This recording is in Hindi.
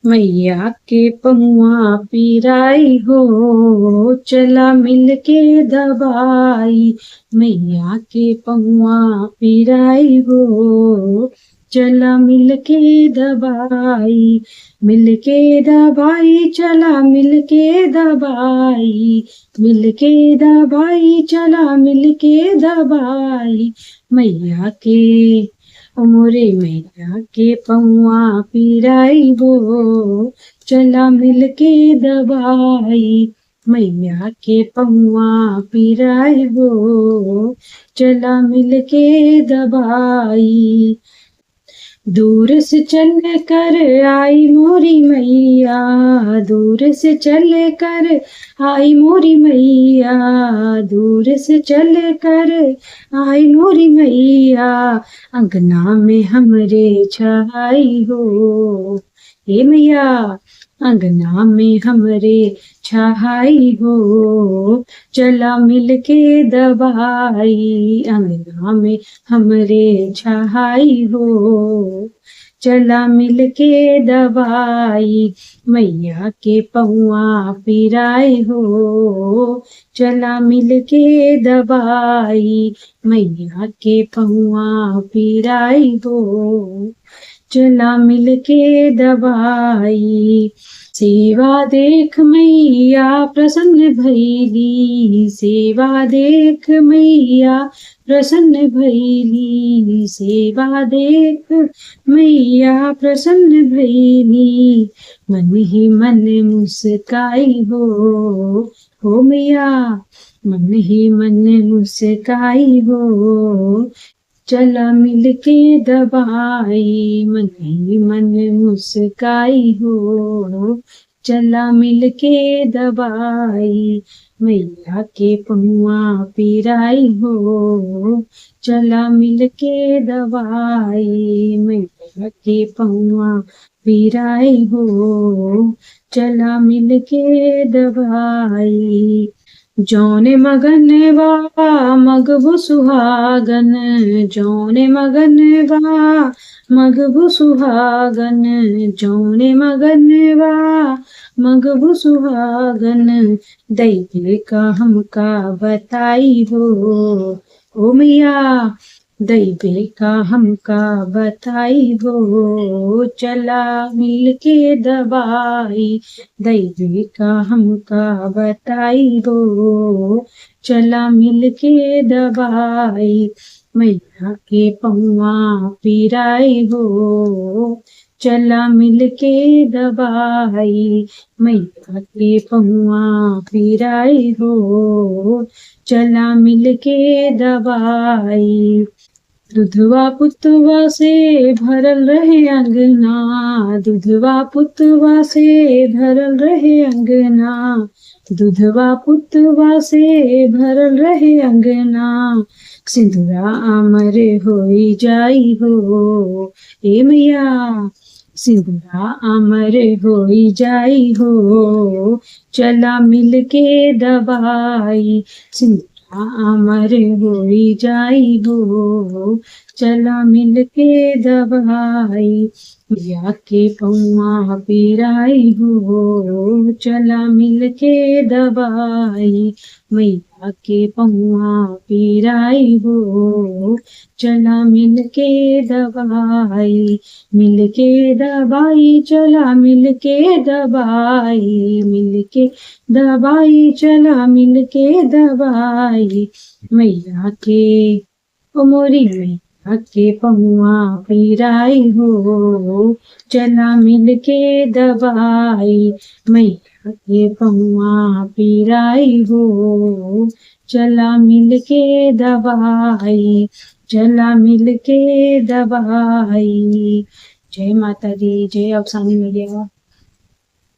मैया के पहुआ पिराई हो, चला मिल के दबाई। मैया के पहुआ पिराई हो, चला मिल के दबाई। मिल के दबाई, चला मिल के दबाई। मिल के दबाई, चला मिल के दबाई। मैया के मोरे मैया के पौआ पिराई हो, चला मिल के दबाई। मैया के पौआ पिराई हो, चला मिल के दबाई। दूर से चल कर आई मोरी मैया, दूर से चल कर आई मोरी मैया। दूर से चल कर आई मोरी मैया, अंगना में हमरे छाई हो। हे मैया, अंगना में हमरे छाई हो, चला मिल के दबाई। अंगना में हमरे छाई हो, चला मिल के दबाई। मैया के पहुआ पिराई हो, चला मिल के दबाई। मैया के पहुआ पिराई हो, चला मिल के दबाई। सेवा देख मैया प्रसन्न भैली, सेवा देख मैया प्रसन्न भैली। सेवा देख मैया प्रसन्न भैली, मन ही मन मुस्काई हो मैया। मन ही मन मुस्काई हो, चला मिल के दबाई। मन ही मन मुस्काई हो, चला मिल के दबाई। मैया के पहुआ पिराई हो, चला मिल के दबाई। मैया के पहुआ पिराई हो, चला मिल के दबाई। जौने मगन बा मगबु सुहागन, जौने मगन बा मगबु सुहागन। जौने मगन बा मगबु सुहागन, दैवे का हमका बताई हो। ओ मैया, दैवे का हमका बताई हो, चला मिल के दबाई। दैवे का हमका बताई हो, चला मिल के दबाई। मैया के पहुआ पिराई हो, चला मिल के दबाई। मैया के पहुआ पिराई हो, चला मिल के दबाई। दुधवा पुतवा से भरल रहे अंगना, दुधवा पुतवा से भरल रहे अंगना। दुधवा पुतवा से भरल रहे अंगना, सिंदूरा अमर होई जाई हो। ए मैया, सिंदूरा अमर होई जाई हो, चला मिल के दबाई। सिंदूरा अमर होई जाई हो, चला मिल के दबाई। मैया के पहुआ पिराई हो, चला मिल के दबाई। मैया के पहुआ पिराई हो, चला मिल के दबाई। मिल के दबाई, चला मिल के दबाई। मिल के दबाई, चला मिल के दबाई। मैया के ओ मोरी मैया के पहुआ पिराई हो, चला मिल के दबाई। मैया के पहुआ पिराई हो, चला मिल के दबाई। चला मिल के दबाई। जय माता दी, जय अफसानी मीडिया।